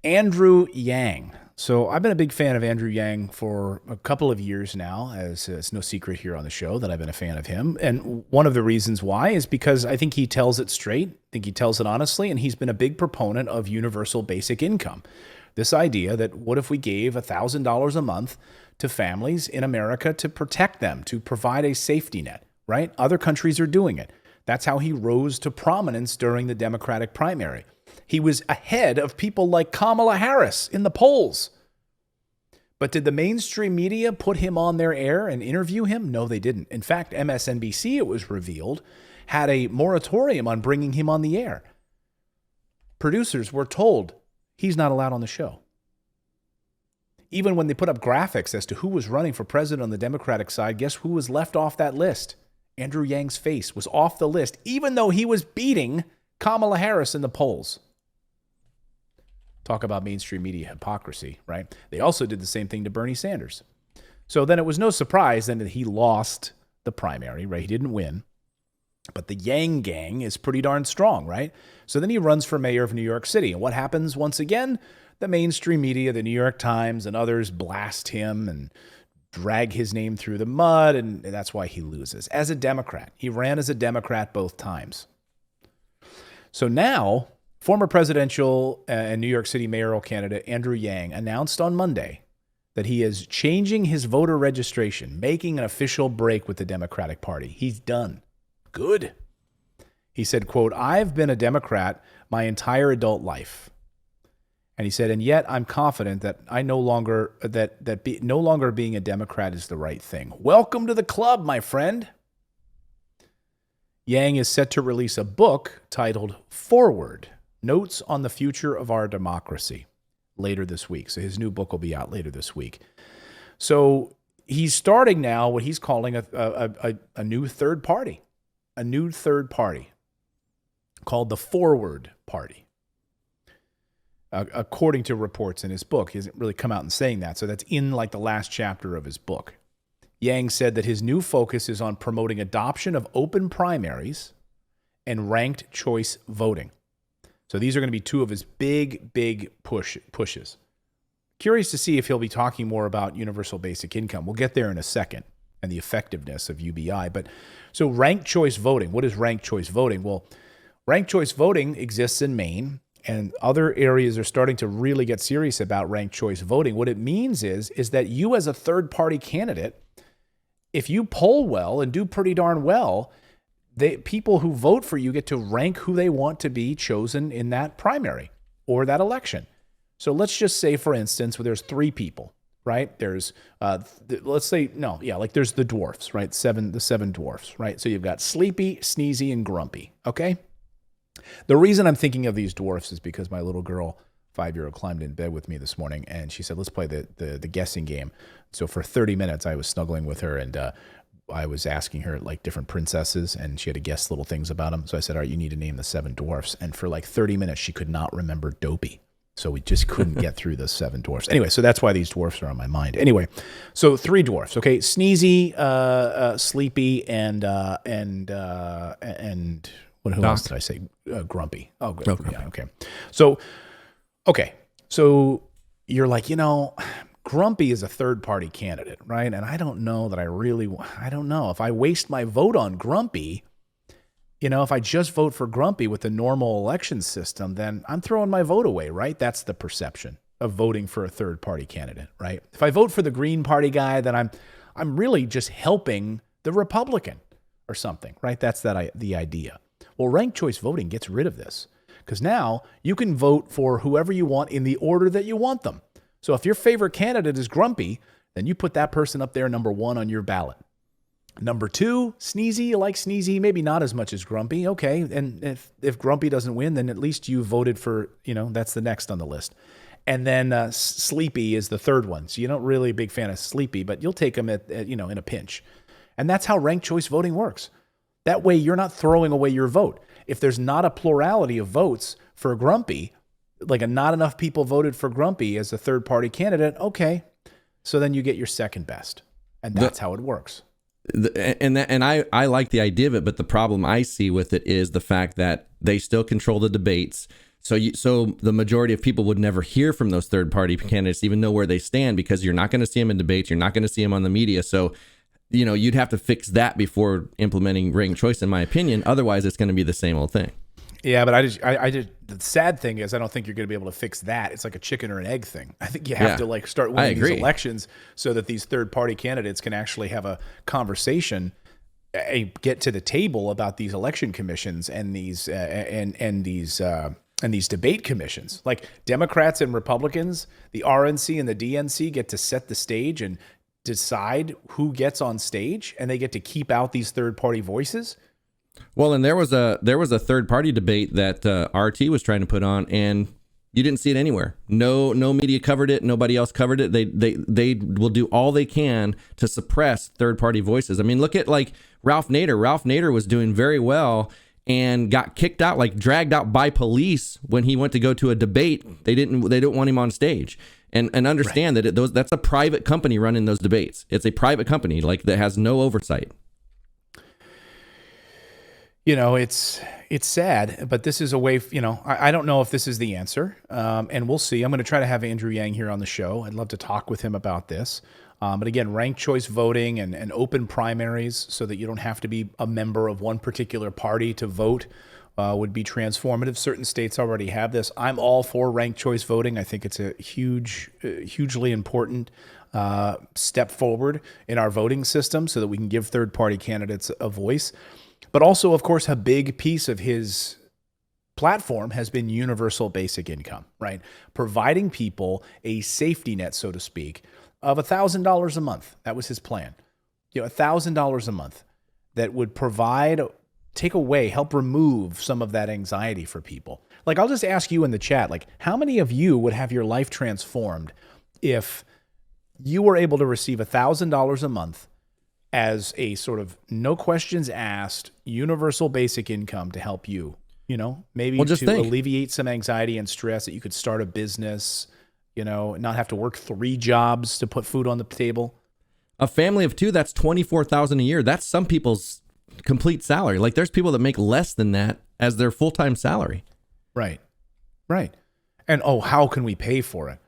Andrew Yang. So I've been a big fan of Andrew Yang for a couple of years now, as it's no secret here on the show that I've been a fan of him. And one of the reasons why is because I think he tells it straight. I think he tells it honestly, and he's been a big proponent of universal basic income. This idea that what if we gave $1,000 a month to families in America to protect them, to provide a safety net, right? Other countries are doing it. That's how he rose to prominence during the Democratic primary. He was ahead of people like Kamala Harris in the polls. But did the mainstream media put him on their air and interview him? No, they didn't. In fact, MSNBC, it was revealed, had a moratorium on bringing him on the air. Producers were told he's not allowed on the show. Even when they put up graphics as to who was running for president on the Democratic side, guess who was left off that list? Andrew Yang's face was off the list, even though he was beating Kamala Harris in the polls. Talk about mainstream media hypocrisy, right? They also did the same thing to Bernie Sanders. So then it was no surprise then that he lost the primary, right? He didn't win. But the Yang gang is pretty darn strong, right? So then he runs for mayor of New York City. And what happens once again? The mainstream media, the New York Times and others blast him and drag his name through the mud, and that's why he loses. As a Democrat, he ran as a Democrat both times. So now, former presidential and New York City mayoral candidate Andrew Yang announced on Monday that he is changing his voter registration, making an official break with the Democratic Party. He's done. Good. He said, quote, "I've been a Democrat my entire adult life." And he said, and yet I'm confident that I no longer being a Democrat is the right thing. Welcome to the club, my friend. Yang is set to release a book titled Forward: Notes on the Future of Our Democracy later this week. So his new book will be out later this week. So he's starting now what he's calling a new third party, called the Forward Party. According to reports in his book. He hasn't really come out and saying that. So that's in like the last chapter of his book. Yang said that his new focus is on promoting adoption of open primaries and ranked choice voting. So these are going to be two of his big pushes. Curious to see if he'll be talking more about universal basic income. We'll get there in a second and the effectiveness of UBI. But so ranked choice voting. What is ranked choice voting? Well, ranked choice voting exists in Maine. And other areas are starting to really get serious about ranked choice voting. What it means is that you as a third-party candidate, if you poll well and do pretty darn well, people who vote for you get to rank who they want to be chosen in that primary or that election. So let's just say, for instance, there's three people, right? There's, there's the dwarfs, right? The seven dwarfs, right? So you've got Sleepy, Sneezy, and Grumpy, okay? The reason I'm thinking of these dwarfs is because my little girl, 5-year-old, climbed in bed with me this morning, and she said, let's play the guessing game. So for 30 minutes, I was snuggling with her, and I was asking her like different princesses, and she had to guess little things about them. So I said, all right, you need to name the seven dwarfs. And for like 30 minutes, she could not remember Dopey. So we just couldn't get through the seven dwarfs. Anyway, so that's why these dwarfs are on my mind. Anyway, so three dwarfs, okay? Sneezy, Sleepy, and who else did I say? Grumpy. Oh, good. Okay. Yeah, okay. So you're like, Grumpy is a third-party candidate, right? And I don't know that I don't know. If I waste my vote on Grumpy, if I just vote for Grumpy with the normal election system, then I'm throwing my vote away, right? That's the perception of voting for a third-party candidate, right? If I vote for the Green Party guy, then I'm really just helping the Republican or something, right? That's the idea. Well, ranked choice voting gets rid of this because now you can vote for whoever you want in the order that you want them. So if your favorite candidate is Grumpy, then you put that person up there number 1 on your ballot. Number 2, Sneezy. You like Sneezy, maybe not as much as Grumpy. Okay, and if Grumpy doesn't win, then at least you voted for, that's the next on the list. And then Sleepy is the third one. So you're not really a big fan of Sleepy, but you'll take him in a pinch. And that's how ranked choice voting works. That way, you're not throwing away your vote. If there's not a plurality of votes for Grumpy, like not enough people voted for Grumpy as a third-party candidate, okay, so then you get your second best. And that's how it works. And I like the idea of it, but the problem I see with it is the fact that they still control the debates. So the majority of people would never hear from those third party candidates, even know where they stand, because you're not going to see them in debates. You're not going to see them on the media. So, you'd have to fix that before implementing ranked choice, in my opinion. Otherwise, it's going to be the same old thing. Yeah, but the sad thing is I don't think you're going to be able to fix that. It's like a chicken or an egg thing. I think you have to start winning these elections so that these third party candidates can actually have a conversation, get to the table about these election commissions and these and these debate commissions. Like Democrats and Republicans, the RNC and the DNC get to set the stage and decide who gets on stage, and they get to keep out these third party voices. Well, and there was a third party debate that RT was trying to put on, and you didn't see it anywhere. No media covered it. Nobody else covered it. They will do all they can to suppress third party voices. I mean, look at like Ralph Nader. Ralph Nader was doing very well and got kicked out, like dragged out by police when he went to go to a debate. They didn't want him on stage. And understand that that's a private company running those debates. It's a private company that has no oversight. It's sad, but this is a way, I don't know if this is the answer, and we'll see. I'm going to try to have Andrew Yang here on the show. I'd love to talk with him about this. But again, ranked choice voting and open primaries so that you don't have to be a member of one particular party to vote would be transformative. Certain states already have this. I'm all for ranked choice voting. I think it's a hugely important step forward in our voting system so that we can give third-party candidates a voice. But also, of course, a big piece of his platform has been universal basic income, right? Providing people a safety net, so to speak, of $1,000 a month. That was his plan. $1,000 a month that would help remove some of that anxiety for people. Like, I'll just ask you in the chat, how many of you would have your life transformed if you were able to receive $1,000 a month as a sort of no questions asked universal basic income to help you, maybe alleviate some anxiety and stress, that you could start a business, not have to work 3 jobs to put food on the table. A family of 2, that's $24,000 a year. That's some people's complete salary. Like, there's people that make less than that as their full-time salary. Right. And how can we pay for it?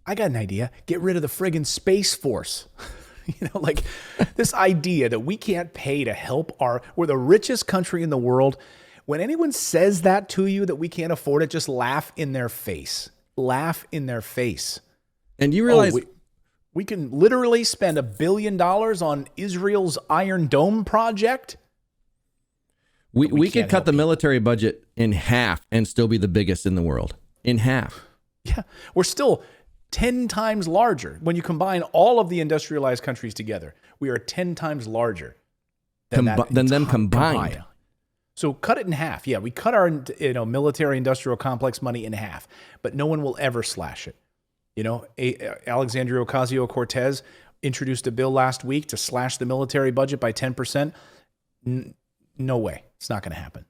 I got an idea. Get rid of the friggin' Space Force. This idea that we can't pay to help we're the richest country in the world. When anyone says that to you, that we can't afford it, just laugh in their face. Laugh in their face. And you realize we can literally spend $1 billion on Israel's Iron Dome project. We could cut the military budget in half and still be the biggest in the world. In half. Yeah. We're still 10 times larger. When you combine all of the industrialized countries together, we are 10 times larger than them combined. So cut it in half. Yeah, we cut our military industrial complex money in half, but no one will ever slash it. Alexandria Ocasio-Cortez introduced a bill last week to slash the military budget by 10%. No way. It's not going to happen.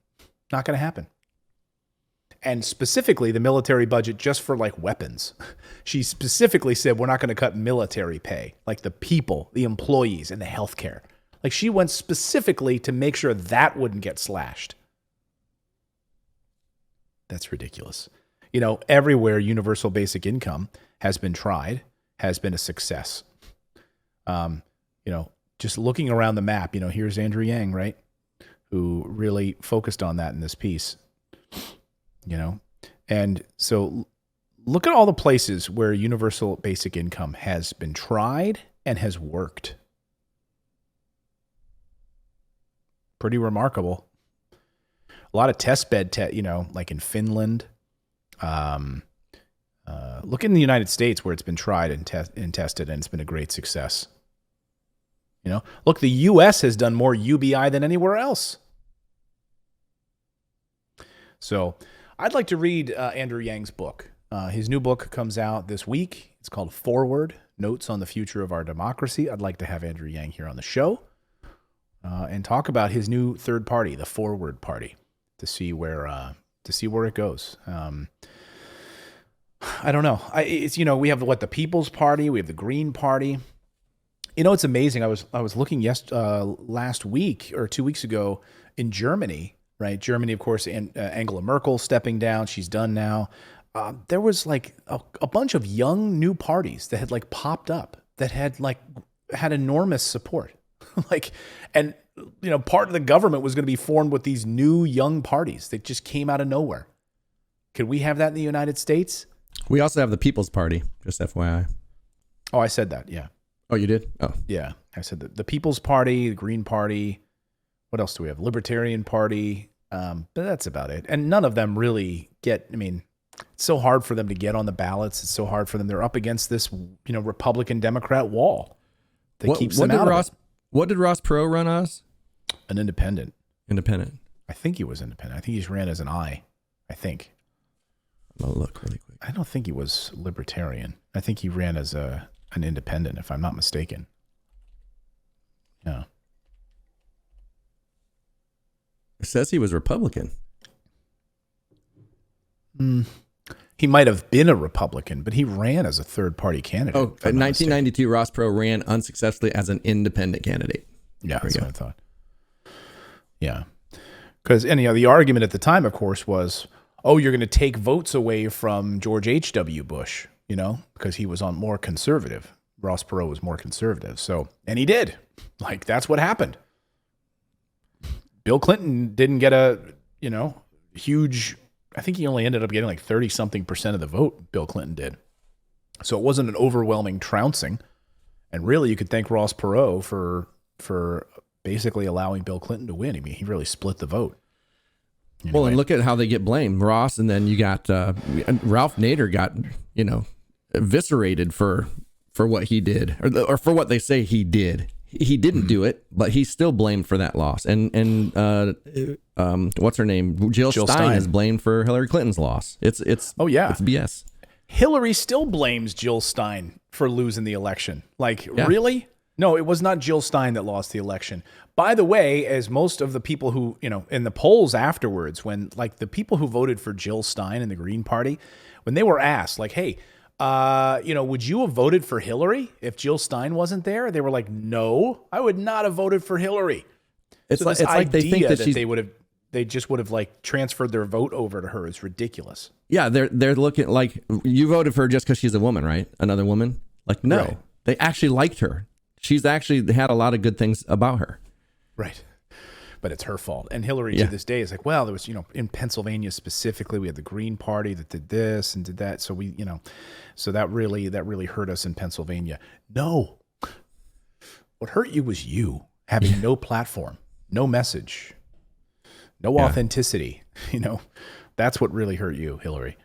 Not going to happen. And specifically the military budget just for weapons. She specifically said, we're not going to cut military pay, like the people, the employees, and the healthcare. She went specifically to make sure that wouldn't get slashed. That's ridiculous. Everywhere universal basic income has been tried, has been a success. Just looking around the map, here's Andrew Yang, right? Who really focused on that in this piece. And so look at all the places where universal basic income has been tried and has worked. Pretty remarkable. A lot of test bed, like in Finland. Look in the United States where it's been tried and tested, and it's been a great success. Look, the U.S. has done more UBI than anywhere else. So I'd like to read Andrew Yang's book. His new book comes out this week. It's called Forward, Notes on the Future of Our Democracy. I'd like to have Andrew Yang here on the show and talk about his new third party, the Forward Party, to see where it goes. I don't know. We have the People's Party, we have the Green Party. It's amazing. I was looking last week or 2 weeks ago in Germany. right? Germany, of course, and Angela Merkel stepping down. She's done now. There was like a bunch of young new parties that had like popped up that had enormous support. And part of the government was going to be formed with these new young parties that just came out of nowhere. Could we have that in the United States? We also have the People's Party, just FYI. Oh, I said that. Yeah. Oh, you did? Oh. Yeah. I said the People's Party, the Green Party. What else do we have? Libertarian Party. But that's about it. And none of them really it's so hard for them to get on the ballots. It's so hard for them. They're up against this, Republican Democrat wall that keeps them out of it. What did Ross Perot run as? An independent. Independent. I think he was independent. I think he just ran as an I. I think. I'll look really quick. I don't think he was libertarian. I think he ran as an independent, if I'm not mistaken. Yeah. It says he was Republican. He might have been a Republican, but he ran as a third-party candidate. Oh, in 1992, Ross Perot ran unsuccessfully as an independent candidate. Yeah, that's what I thought. Yeah. Because the argument at the time, of course, was, you're going to take votes away from George H.W. Bush, because he was more conservative. Ross Perot was more conservative. And he did. That's what happened. Bill Clinton didn't get a, huge, I think he only ended up getting 30-something% of the vote, Bill Clinton did. So it wasn't an overwhelming trouncing. And really, you could thank Ross Perot for basically allowing Bill Clinton to win. He really split the vote. Anyway. Well, and look at how they get blamed. Ross, and then you got Ralph Nader got, eviscerated for what he did, or for what they say he did. He didn't do it, but he's still blamed for that loss. And what's her name? Jill Stein is blamed for Hillary Clinton's loss. It's it's BS. Hillary still blames Jill Stein for losing the election. Really? No, it was not Jill Stein that lost the election. By the way, as most of the people who, in the polls afterwards, when the people who voted for Jill Stein in the Green Party, when they were asked, hey, would you have voted for Hillary if Jill Stein wasn't there? They were like, no, I would not have voted for Hillary. It's like they think that they just would have transferred their vote over to her is ridiculous. Yeah, they're looking you voted for her just because she's a woman, right? Another woman? No, right. They actually liked her. She's actually had a lot of good things about her. Right. But it's her fault. And Hillary to this day is there was, in Pennsylvania specifically, we had the Green Party that did this and did that. So so that really hurt us in Pennsylvania. No. What hurt you was you having no platform, no message, no authenticity. That's what really hurt you, Hillary.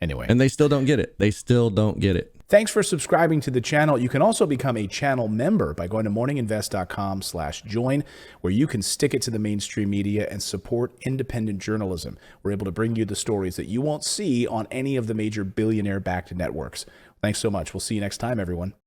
Anyway. And they still don't get it. They still don't get it. Thanks for subscribing to the channel. You can also become a channel member by going to morninginvest.com/join, where you can stick it to the mainstream media and support independent journalism. We're able to bring you the stories that you won't see on any of the major billionaire-backed networks. Thanks so much. We'll see you next time, everyone.